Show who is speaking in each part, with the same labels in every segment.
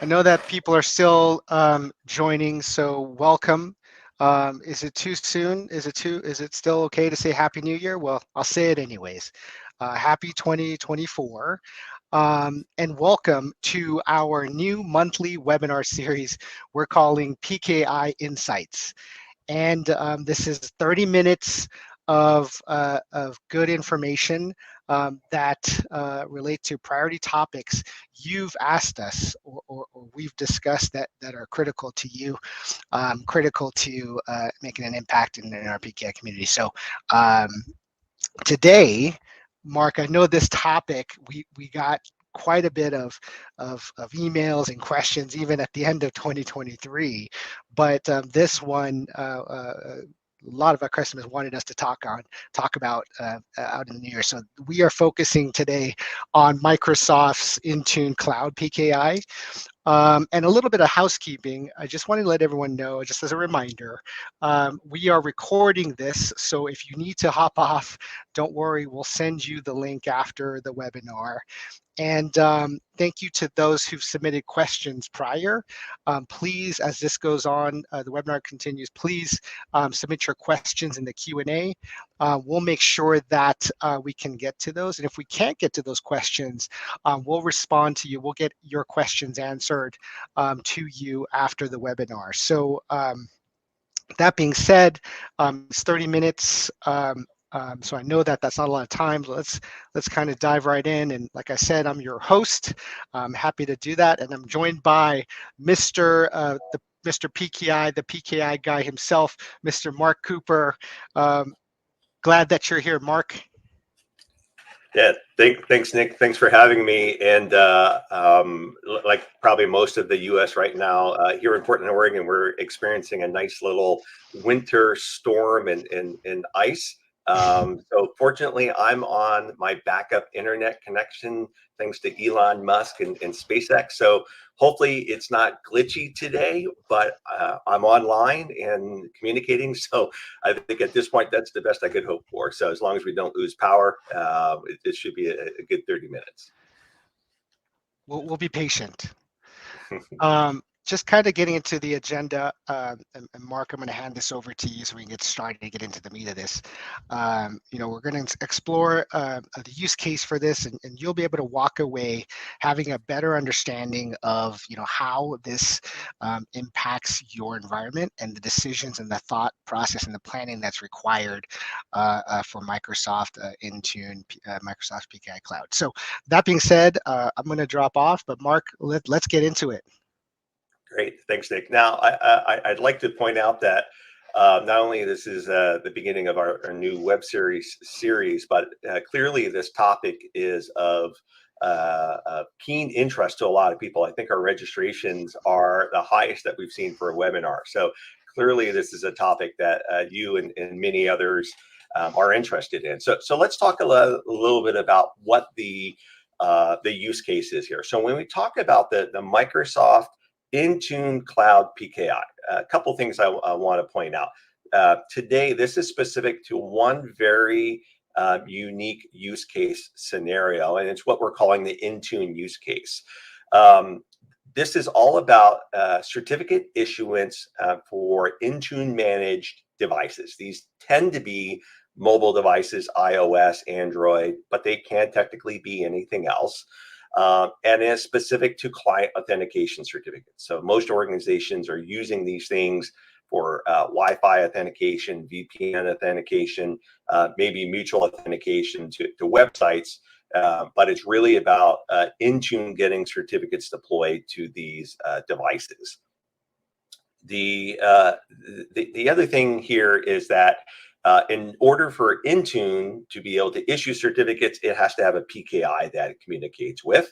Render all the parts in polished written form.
Speaker 1: I know that people are still joining, so welcome. Is it too soon? Is it still okay to say Happy New Year? Well, I'll say it anyways. Happy 2024. And welcome to our new monthly webinar series we're calling PKI Insights. And this is 30 minutes of good information that relate to priority topics you've asked us or we've discussed that are critical to you, critical to making an impact in our PKI community. So um, today, Mark, I know this topic, we got quite a bit of emails and questions even at the end of 2023, but this one, a lot of our customers wanted us to talk about out in the new year. So we are focusing today on Microsoft's Intune Cloud PKI. And a little bit of housekeeping. I just wanted to let everyone know, just as a reminder, we are recording this. So if you need to hop off, don't worry, we'll send you the link after the webinar. And thank you to those who've submitted questions prior. Please, as this goes on, the webinar continues, please submit your questions in the Q&A. We'll make sure that we can get to those. And if we can't get to those questions, we'll respond to you. We'll get your questions answered to you after the webinar. So that being said, it's 30 minutes. So I know that that's not a lot of time. Let's kind of dive right in. And like I said, I'm your host. I'm happy to do that. And I'm joined by Mr. PKI, the PKI guy himself, Mr. Mark Cooper. Glad that you're here, Mark.
Speaker 2: Yeah, thanks, Nick. Thanks for having me. And like probably most of the U.S. right now, here in Portland, Oregon, we're experiencing a nice little winter storm and ice. So fortunately, I'm on my backup internet connection thanks to Elon Musk and SpaceX. So hopefully it's not glitchy today, but I'm online and communicating. So I think at this point, that's the best I could hope for. So as long as we don't lose power, it should be a good 30 minutes.
Speaker 1: We'll be patient. Just kind of getting into the agenda, and Mark, I'm going to hand this over to you so we can get started and get into the meat of this. We're going to explore the use case for this, and you'll be able to walk away having a better understanding of, how this impacts your environment and the decisions and the thought process and the planning that's required for Microsoft Intune, Microsoft PKI Cloud. So that being said, I'm going to drop off, but Mark, let's get into it.
Speaker 2: Great, thanks, Nick. Now, I'd like to point out that not only this is the beginning of our new web series, but clearly this topic is of keen interest to a lot of people. I think our registrations are the highest that we've seen for a webinar. So clearly this is a topic that you and many others are interested in. So let's talk a little bit about what the use case is here. So when we talk about the Microsoft Intune Cloud PKI, a couple things I want to point out. Today, this is specific to one very unique use case scenario, and it's what we're calling the Intune use case. This is all about certificate issuance for Intune managed devices. These tend to be mobile devices, iOS, Android, but they can technically be anything else. And is specific to client authentication certificates. So most organizations are using these things for Wi-Fi authentication, VPN authentication, maybe mutual authentication to websites, but it's really about Intune getting certificates deployed to these devices. The other thing here is that in order for Intune to be able to issue certificates, it has to have a PKI that it communicates with.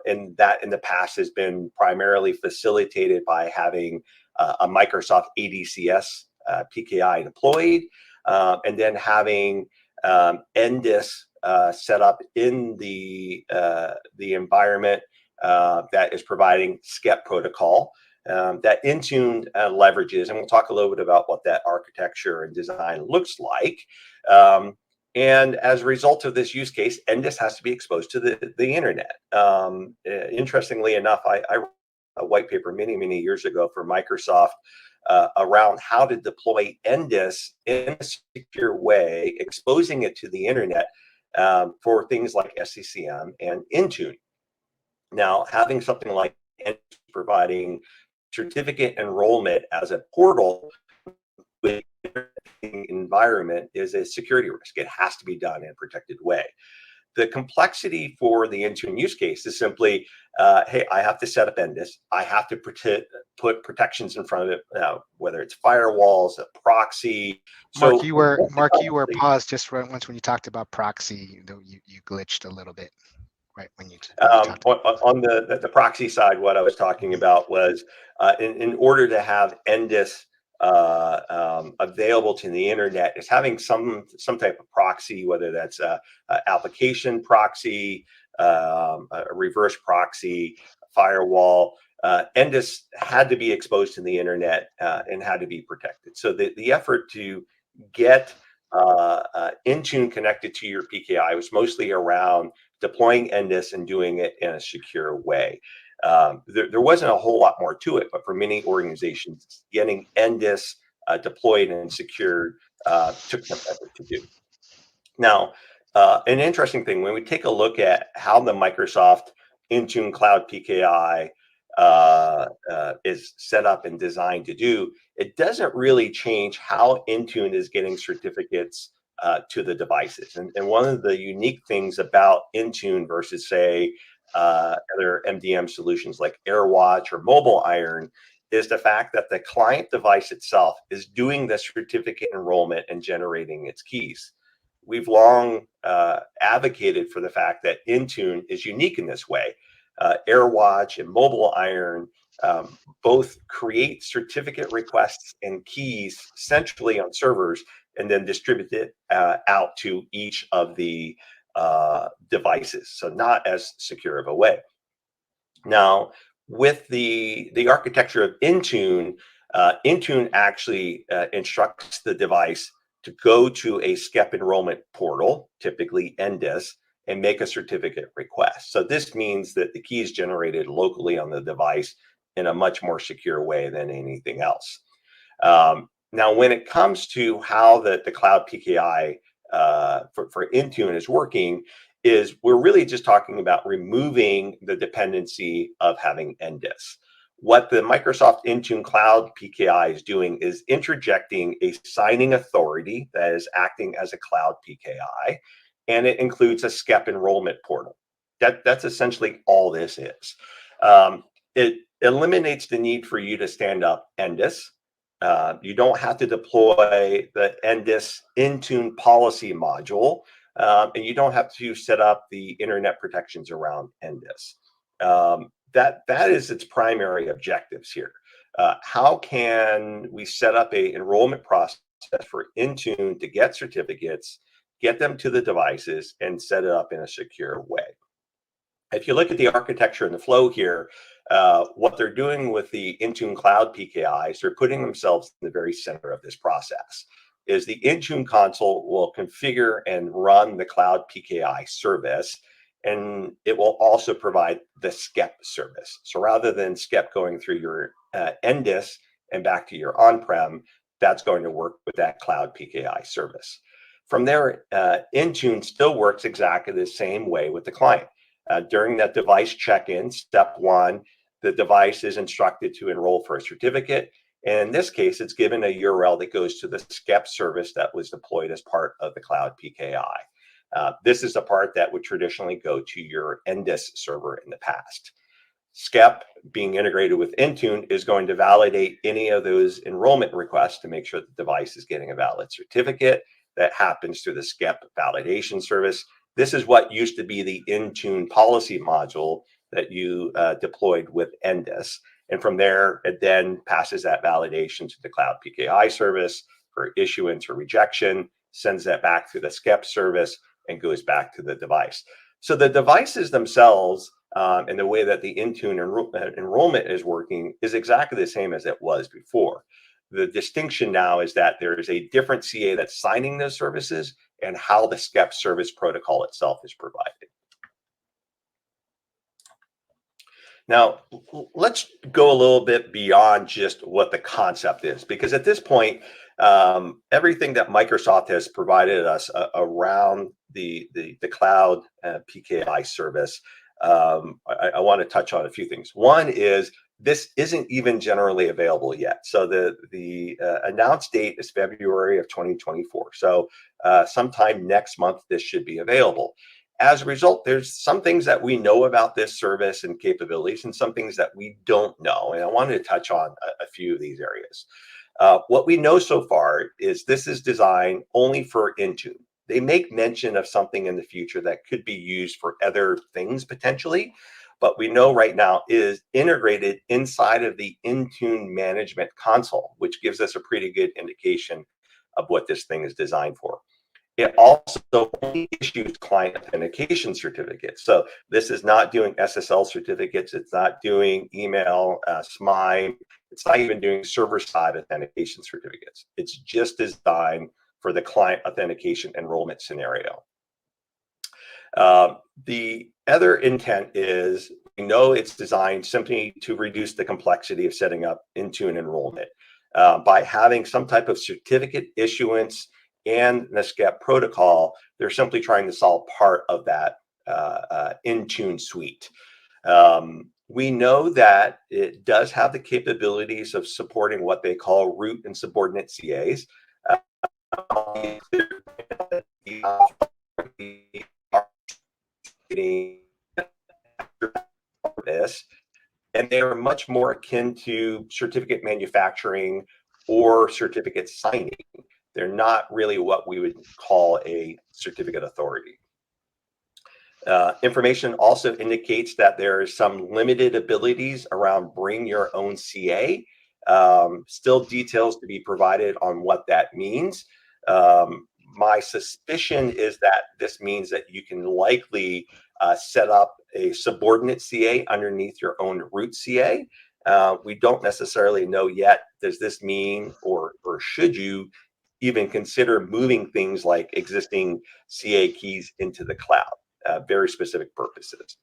Speaker 2: And that in the past has been primarily facilitated by having a Microsoft ADCS PKI deployed, and then having NDIS set up in the environment that is providing SCEP protocol. That Intune leverages, and we'll talk a little bit about what that architecture and design looks like. And as a result of this use case, NDIS has to be exposed to the internet. Interestingly enough, I a white paper many years ago for Microsoft around how to deploy NDIS in a secure way, exposing it to the internet for things like SCCM and Intune. Now, having something like NDIS providing certificate enrollment as a portal with environment is a security risk. It has to be done in a protected way. The complexity for the Intune use case is simply, hey, I have to set up NDIS. I have to put protections in front of it, whether it's firewalls, a proxy.
Speaker 1: Mark,
Speaker 2: So
Speaker 1: you were paused just right once when you talked about proxy. You glitched a little bit right when you talked about
Speaker 2: on the proxy side, what I was talking about was in order to have NDIS available to the internet is having some type of proxy, whether that's a application proxy, a reverse proxy, firewall. NDIS had to be exposed to the internet and had to be protected. So the effort to get Intune connected to your PKI was mostly around deploying NDIS and doing it in a secure way. There wasn't a whole lot more to it, but for many organizations, getting NDIS deployed and secured took some effort to do. Now, an interesting thing, when we take a look at how the Microsoft Intune Cloud PKI is set up and designed to do, it doesn't really change how Intune is getting certificates to the devices. And one of the unique things about Intune versus, say, other MDM solutions like AirWatch or Mobile Iron is the fact that the client device itself is doing the certificate enrollment and generating its keys. We've long advocated for the fact that Intune is unique in this way. AirWatch and Mobile Iron both create certificate requests and keys centrally on servers and then distribute it out to each of the devices. So not as secure of a way. Now, with the architecture of Intune, Intune actually instructs the device to go to a SCEP enrollment portal, typically NDIS, and make a certificate request. So this means that the key is generated locally on the device in a much more secure way than anything else. Now, when it comes to how the Cloud PKI for Intune is working, is we're really just talking about removing the dependency of having NDIS. What the Microsoft Intune Cloud PKI is doing is interjecting a signing authority that is acting as a cloud PKI, and it includes a SCEP enrollment portal. That's essentially all this is. It eliminates the need for you to stand up NDIS. You don't have to deploy the NDIS Intune policy module, and you don't have to set up the internet protections around NDIS. That is its primary objectives here. How can we set up a enrollment process for Intune to get certificates, get them to the devices, and set it up in a secure way? If you look at the architecture and the flow here, what they're doing with the Intune Cloud PKIs, they're putting themselves in the very center of this process. Is the Intune console will configure and run the Cloud PKI service, and it will also provide the SCEP service. So rather than SCEP going through your NDIS and back to your on-prem, that's going to work with that Cloud PKI service. From there, Intune still works exactly the same way with the client. During that device check-in, step one, the device is instructed to enroll for a certificate. And in this case, it's given a URL that goes to the SCEP service that was deployed as part of the Cloud PKI. This is the part that would traditionally go to your NDIS server in the past. SCEP, being integrated with Intune, is going to validate any of those enrollment requests to make sure the device is getting a valid certificate. That happens through the SCEP validation service. This is what used to be the Intune policy module that you deployed with NDIS. And from there, it then passes that validation to the Cloud PKI service for issuance or rejection, sends that back through the SCEP service, and goes back to the device. So the devices themselves and the way that the Intune enrollment is working is exactly the same as it was before. The distinction now is that there is a different CA that's signing those services and how the SCEP service protocol itself is provided. Now, let's go a little bit beyond just what the concept is, because at this point, everything that Microsoft has provided us around the cloud PKI service, I want to touch on a few things. One is this isn't even generally available yet. So the announced date is February of 2024. So sometime next month, this should be available. As a result, there's some things that we know about this service and capabilities and some things that we don't know. And I wanted to touch on a few of these areas. What we know so far is this is designed only for Intune. They make mention of something in the future that could be used for other things potentially, but we know right now is integrated inside of the Intune management console, which gives us a pretty good indication of what this thing is designed for. It also only issues client authentication certificates. So this is not doing SSL certificates. It's not doing email, SMIME. It's not even doing server-side authentication certificates. It's just designed for the client authentication enrollment scenario. The other intent is we know it's designed simply to reduce the complexity of setting up Intune enrollment by having some type of certificate issuance and NSGEP protocol. They're simply trying to solve part of that Intune suite. We know that it does have the capabilities of supporting what they call root and subordinate CAs. This, and they're much more akin to certificate manufacturing or certificate signing. They're not really what we would call a certificate authority. Information also indicates that there are some limited abilities around bring your own CA. Still details to be provided on what that means. My suspicion is that this means that you can likely set up a subordinate CA underneath your own root CA. We don't necessarily know yet, does this mean or should you even consider moving things like existing CA keys into the cloud, very specific purposes.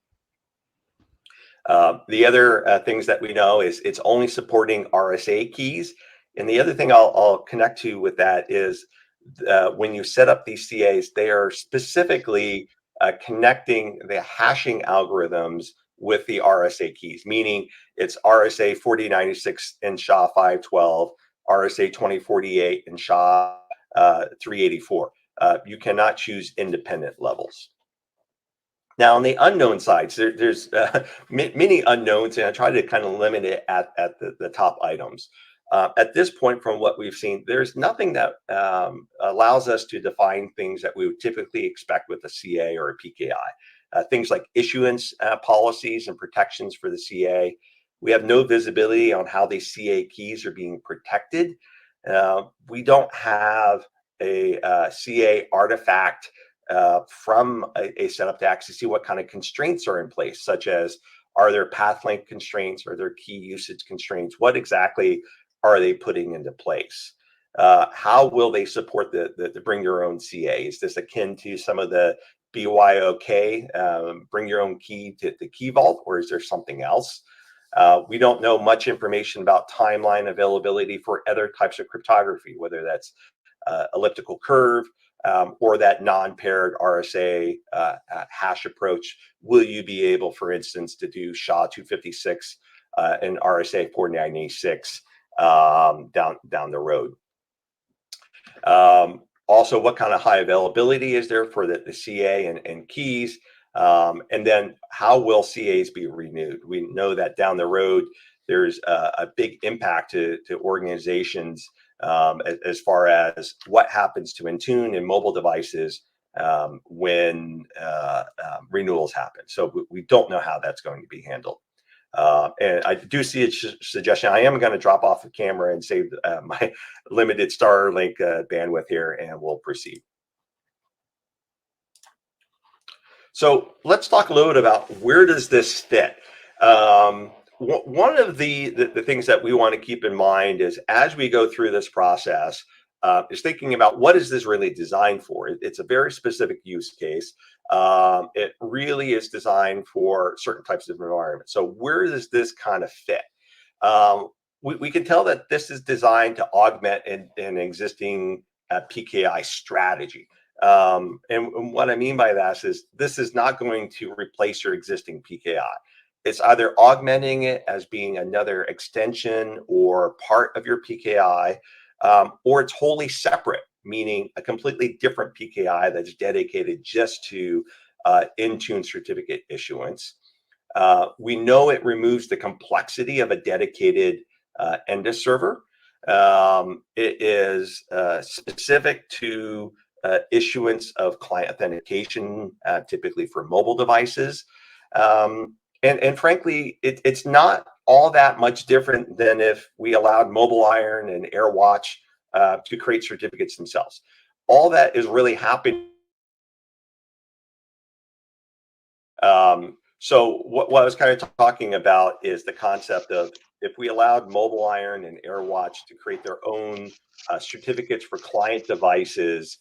Speaker 2: The other things that we know is it's only supporting RSA keys. And the other thing I'll connect to with that is when you set up these CAs, they are specifically connecting the hashing algorithms with the RSA keys, meaning it's RSA 4096 and SHA-512, RSA 2048 and SHA-384. You cannot choose independent levels. Now, on the unknown sides, there's many unknowns, and I try to kind of limit it at the top items. At this point, from what we've seen, there's nothing that allows us to define things that we would typically expect with a CA or a PKI. Things like issuance policies and protections for the CA. We have no visibility on how these CA keys are being protected. We don't have a CA artifact from a setup to actually see what kind of constraints are in place, such as are there path length constraints, are there key usage constraints? What exactly are they putting into place? How will they support the bring your own CA? Is this akin to some of the BYOK, bring your own key to the key vault, or is there something else? We don't know much information about timeline availability for other types of cryptography, whether that's elliptical curve or that non-paired RSA hash approach. Will you be able, for instance, to do SHA-256 and RSA 4986 down the road? Also, what kind of high availability is there for the CA and keys? And then how will CAs be renewed? We know that down the road, there's a big impact to organizations as far as what happens to Intune and mobile devices when renewals happen. So we don't know how that's going to be handled. And I do see a suggestion. I am going to drop off the camera and save my limited Starlink bandwidth here, and we'll proceed. So let's talk a little bit about where does this fit. One of the things that we want to keep in mind is as we go through this process, is thinking about what is this really designed for. It's a very specific use case. It really is designed for certain types of environments. So where does this kind of fit? We can tell that this is designed to augment an existing PKI strategy. And what I mean by that is this is not going to replace your existing PKI. It's either augmenting it as being another extension or part of your PKI, or it's wholly separate, meaning a completely different PKI that's dedicated just to Intune certificate issuance. We know it removes the complexity of a dedicated Endus server. It is specific to issuance of client authentication, typically for mobile devices. And frankly, it's not all that much different than if we allowed Mobile Iron and AirWatch to create certificates themselves. All that is really happening. So what I was kind of talking about is the concept of if we allowed Mobile Iron and AirWatch to create their own certificates for client devices,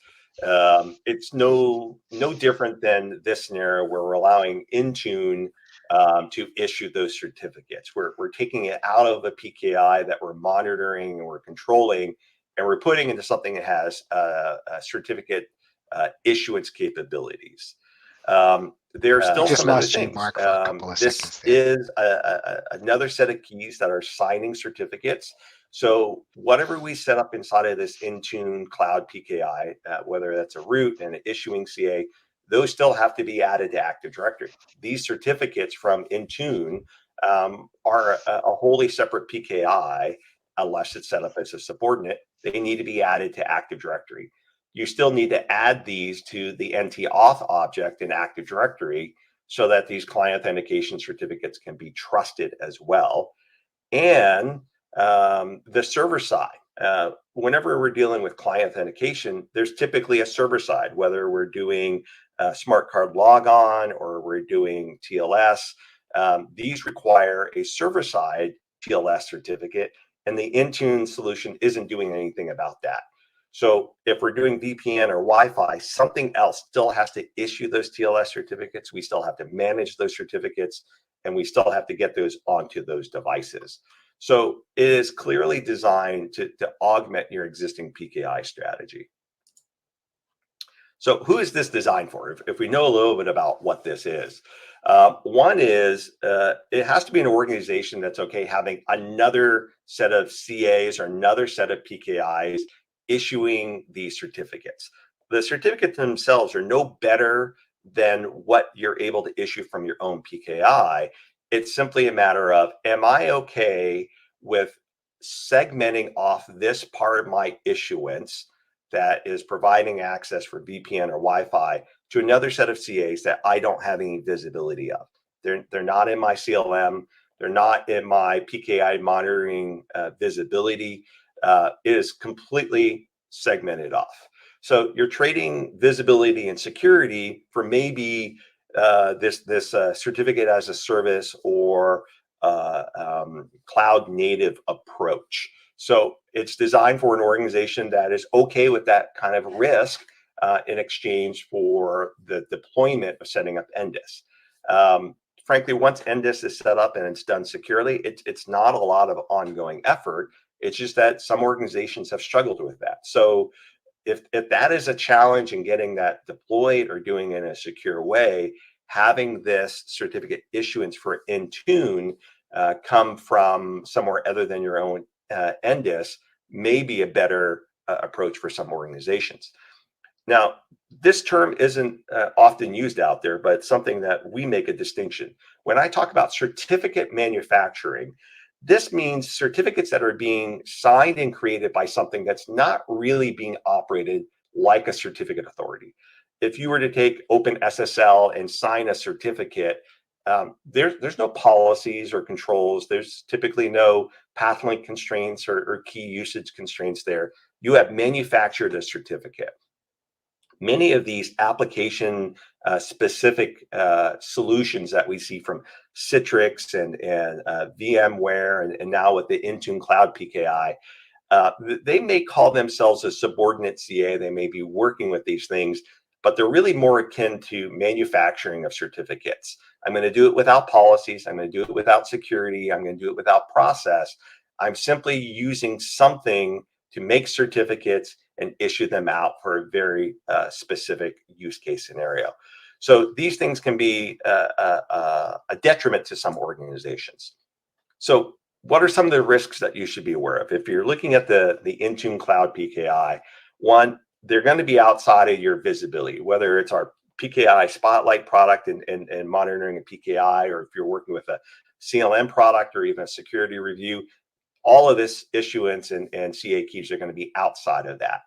Speaker 2: it's no different than this scenario where we're allowing Intune to issue those certificates. We're taking it out of a PKI that we're monitoring and we're controlling, and we're putting into something that has certificate issuance capabilities. There's
Speaker 1: We
Speaker 2: still
Speaker 1: just
Speaker 2: some other
Speaker 1: lost you,
Speaker 2: things.
Speaker 1: Mark, for a couple of
Speaker 2: This
Speaker 1: seconds there.
Speaker 2: is another set of keys that are signing certificates. So whatever we set up inside of this Intune Cloud PKI, whether that's a root and an issuing CA, those still have to be added to Active Directory. These certificates from Intune are a wholly separate PKI, unless it's set up as a subordinate. They need to be added to Active Directory. You still need to add these to the NT-auth object in Active Directory so that these client authentication certificates can be trusted as well. And the server side, whenever we're dealing with client authentication, there's typically a server side, whether we're doing smart card logon or we're doing TLS. These require a server side TLS certificate, and the Intune solution isn't doing anything about that. So if we're doing VPN or Wi-Fi, something else still has to issue those TLS certificates. We still have to manage those certificates, and we still have to get those onto those devices. So it is clearly designed to augment your existing PKI strategy. So who is this designed for? If we know a little bit about what this is, one is it has to be an organization that's okay having another set of CAs or another set of PKIs issuing these certificates. The certificates themselves are no better than what you're able to issue from your own PKI. It's simply a matter of, am I okay with segmenting off this part of my issuance that is providing access for VPN or Wi-Fi to another set of CAs that I don't have any visibility of? They're not in my CLM. They're not in my PKI monitoring visibility. It is completely segmented off. So you're trading visibility and security for maybe this certificate as a service or cloud native approach. So it's designed for an organization that is okay with that kind of risk in exchange for the deployment of setting up Endus. Frankly, once Endus is set up and it's done securely, it's not a lot of ongoing effort. It's just that some organizations have struggled with that. So if that is a challenge in getting that deployed or doing it in a secure way, having this certificate issuance for Intune come from somewhere other than your own Endus may be a better approach for some organizations. Now, this term isn't often used out there, but it's something that we make a distinction. When I talk about certificate manufacturing, this means certificates that are being signed and created by something that's not really being operated like a certificate authority. If you were to take OpenSSL and sign a certificate, there's no policies or controls. There's typically no path link constraints or key usage constraints there. You have manufactured a certificate. Many of these application specific solutions that we see from Citrix and VMware and now with the Intune Cloud PKI, They may call themselves a subordinate CA. They may be working with these things, but they're really more akin to manufacturing of certificates. I'm going to do it without policies. I'm going to do it without security. I'm going to do it without process. I'm simply using something to make certificates and issue them out for a very specific use case scenario. So these things can be a detriment to some organizations. So what are some of the risks that you should be aware of? If you're looking at the Intune Cloud PKI, one, they're going to be outside of your visibility, whether it's our PKI Spotlight product and monitoring a PKI, or if you're working with a CLM product or even a security review, all of this issuance and CA keys are going to be outside of that.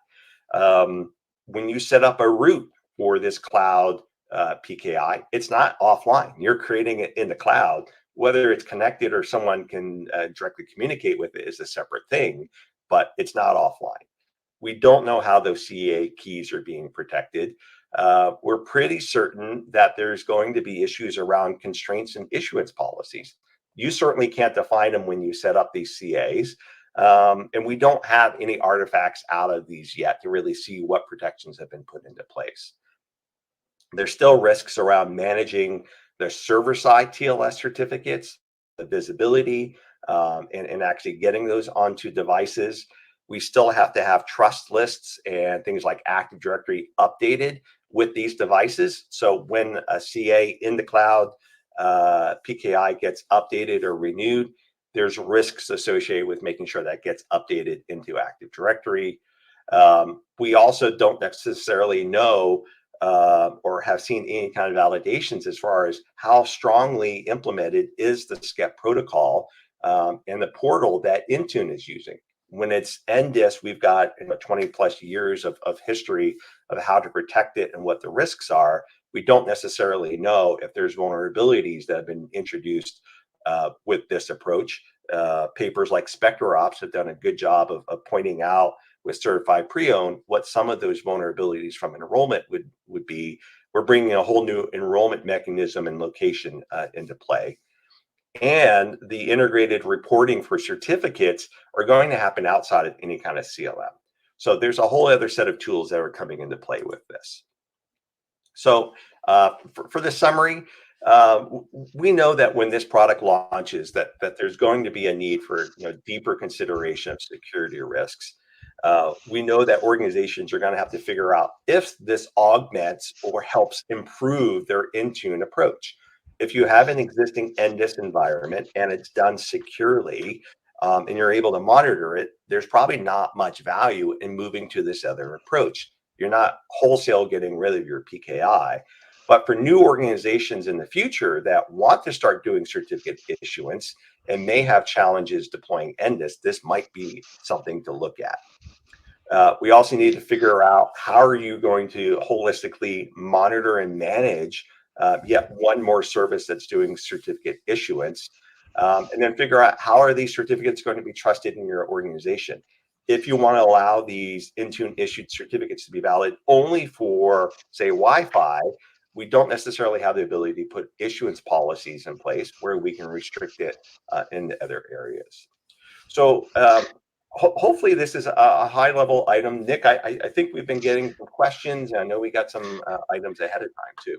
Speaker 2: When you set up a route for this cloud PKI, it's not offline. You're creating it in the cloud. Whether it's connected or someone can directly communicate with it is a separate thing, but it's not offline. We don't know how those CA keys are being protected. We're pretty certain that there's going to be issues around constraints and issuance policies. You certainly can't define them when you set up these CAs. And we don't have any artifacts out of these yet to really see what protections have been put into place. There's still risks around managing the server-side TLS certificates, the visibility, and actually getting those onto devices. We still have to have trust lists and things like Active Directory updated with these devices. So when a CA in the cloud PKI gets updated or renewed, there's risks associated with making sure that gets updated into Active Directory. We also don't necessarily know or have seen any kind of validations as far as how strongly implemented is the SCEP protocol and the portal that Intune is using. When it's NDIS, we've got 20 plus years of history of how to protect it and what the risks are. We don't necessarily know if there's vulnerabilities that have been introduced with this approach. Papers like SpecterOps have done a good job of pointing out with certified pre-owned what some of those vulnerabilities from enrollment would be. We're bringing a whole new enrollment mechanism and location into play. And the integrated reporting for certificates are going to happen outside of any kind of CLM. So there's a whole other set of tools that are coming into play with this. So for the summary, we know that when this product launches, that there's going to be a need for deeper consideration of security risks. We know that organizations are going to have to figure out if this augments or helps improve their Intune approach. If you have an existing NDIS environment and it's done securely, and you're able to monitor it, there's probably not much value in moving to this other approach. You're not wholesale getting rid of your PKI. But for new organizations in the future that want to start doing certificate issuance and may have challenges deploying NDIS, this might be something to look at. We also need to figure out how are you going to holistically monitor and manage yet one more service that's doing certificate issuance, and then figure out how are these certificates going to be trusted in your organization. If you want to allow these Intune issued certificates to be valid only for, say, Wi-Fi, we don't necessarily have the ability to put issuance policies in place where we can restrict it in other areas. So hopefully this is a high level item. Nick, I think we've been getting some questions, and I know we got some items ahead of time too.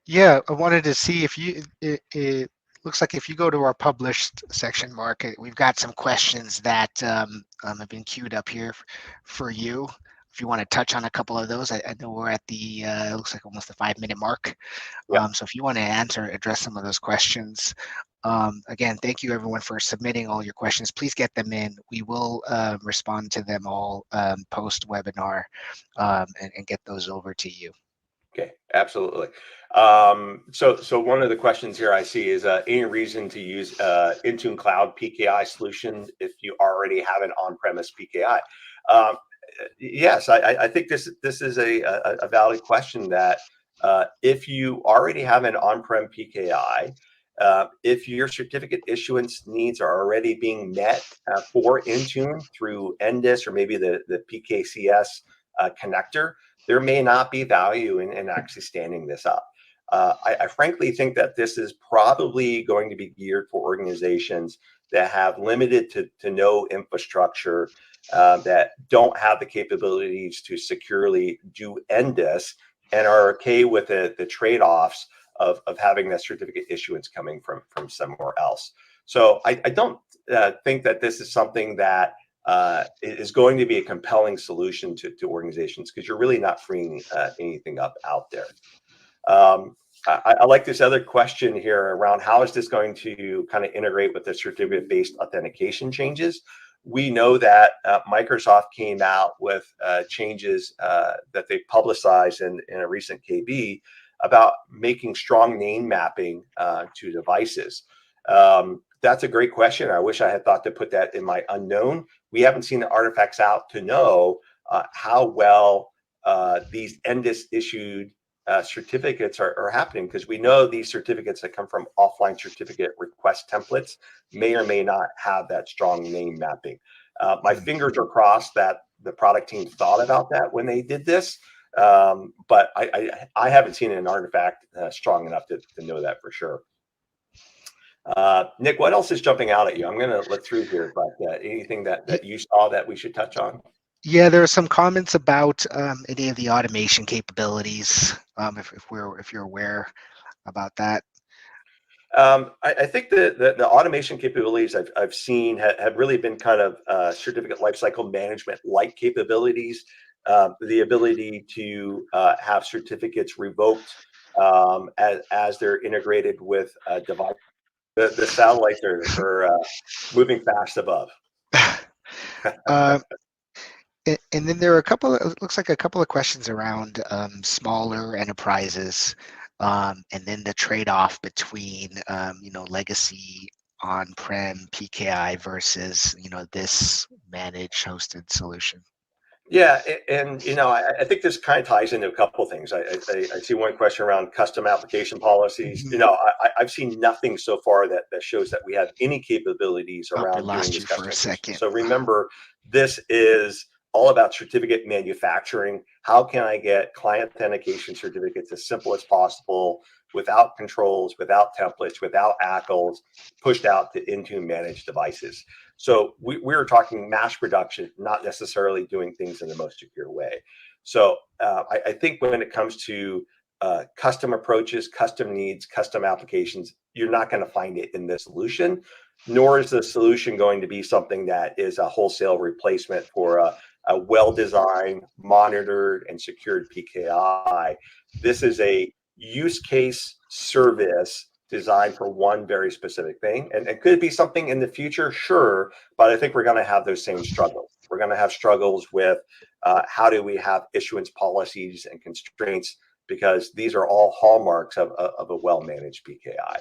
Speaker 1: Yeah. I wanted to see if it looks like if you go to our published section, Mark, we've got some questions that have been queued up here for you. If you want to touch on a couple of those, I know we're at the it looks like almost the 5-minute mark.
Speaker 2: Yep.
Speaker 1: So if you want to address some of those questions. Again, thank you everyone for submitting all your questions. Please get them in. We will respond to them all post webinar and get those over to you.
Speaker 2: Okay, absolutely. So one of the questions here I see is any reason to use Intune Cloud PKI solution if you already have an on-premise PKI? Yes, I think this is a valid question that if you already have an on-prem PKI, if your certificate issuance needs are already being met for Intune through NDIS or maybe the PKCS connector, there may not be value in actually standing this up. I frankly think that this is probably going to be geared for organizations that have limited to no infrastructure, that don't have the capabilities to securely do NDIS, and are okay with the trade-offs of having that certificate issuance coming from somewhere else. So I don't think that this is something that is going to be a compelling solution to organizations, because you're really not freeing anything up out there. I like this other question here around how is this going to kind of integrate with the certificate-based authentication changes. We know that Microsoft came out with changes that they publicized in a recent KB about making strong name mapping to devices. That's a great question. I wish I had thought to put that in my unknown. We haven't seen the artifacts out to know how well these NDIS issued certificates are happening, because we know these certificates that come from offline certificate request templates may or may not have that strong name mapping. My fingers are crossed that the product team thought about that when they did this, but I haven't seen an artifact strong enough to know that for sure. Nick, what else is jumping out at you? I'm going to look through here, but anything that you saw that we should touch on?
Speaker 1: Yeah, there are some comments about any of the automation capabilities. If you're aware about that.
Speaker 2: I think the automation capabilities I've seen have really been kind of certificate lifecycle management like capabilities. The ability to have certificates revoked as they're integrated with a device. The satellites are moving fast above.
Speaker 1: And then there are a couple of, it looks like a couple of questions around smaller enterprises, and then the trade-off between legacy on-prem PKI versus this managed hosted solution.
Speaker 2: Yeah, and I think this kind of ties into a couple of things. I see one question around custom application policies.
Speaker 1: Mm-hmm.
Speaker 2: I've seen nothing so far that shows that we have any capabilities
Speaker 1: Oh, I
Speaker 2: around doing
Speaker 1: lost
Speaker 2: this
Speaker 1: you for a
Speaker 2: customization.
Speaker 1: second.
Speaker 2: So remember, this is all about certificate manufacturing. How can I get client authentication certificates as simple as possible, without controls, without templates, without ACLs, pushed out to Intune managed devices? So we're talking mass production, not necessarily doing things in the most secure way. So I think when it comes to custom approaches, custom needs, custom applications, you're not going to find it in the solution, nor is the solution going to be something that is a wholesale replacement for a well-designed, monitored, and secured PKI. This is a use case service designed for one very specific thing. And it could be something in the future, sure, but I think we're going to have those same struggles. We're going to have struggles with how do we have issuance policies and constraints, because these are all hallmarks of a well-managed PKI.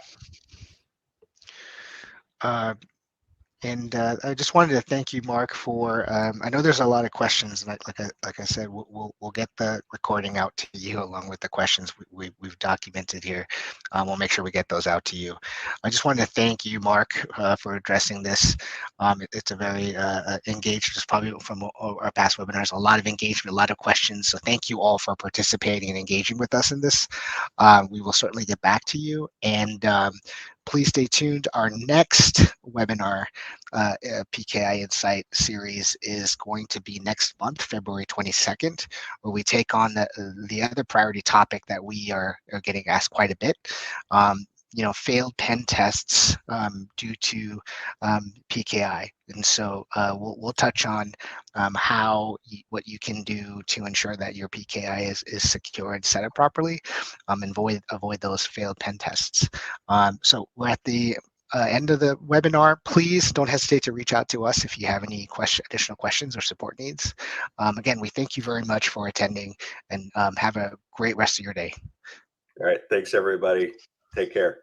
Speaker 1: And I just wanted to thank you, Mark, for. I know there's a lot of questions, and like I said, we'll get the recording out to you along with the questions we've documented here. We'll make sure we get those out to you. I just wanted to thank you, Mark, for addressing this. It's a very engaged. Just probably from our past webinars, a lot of engagement, a lot of questions. So thank you all for participating and engaging with us in this. We will certainly get back to you, and please stay tuned. Our next webinar, PKI Insight series, is going to be next month, February 22nd, where we take on the other priority topic that we are getting asked quite a bit. Failed pen tests due to PKI. And so we'll touch on what you can do to ensure that your PKI is secure and set up properly, and avoid those failed pen tests. So we're at the end of the webinar. Please don't hesitate to reach out to us if you have any additional questions or support needs. Again, we thank you very much for attending, and have a great rest of your day.
Speaker 2: All right. Thanks, everybody. Take care.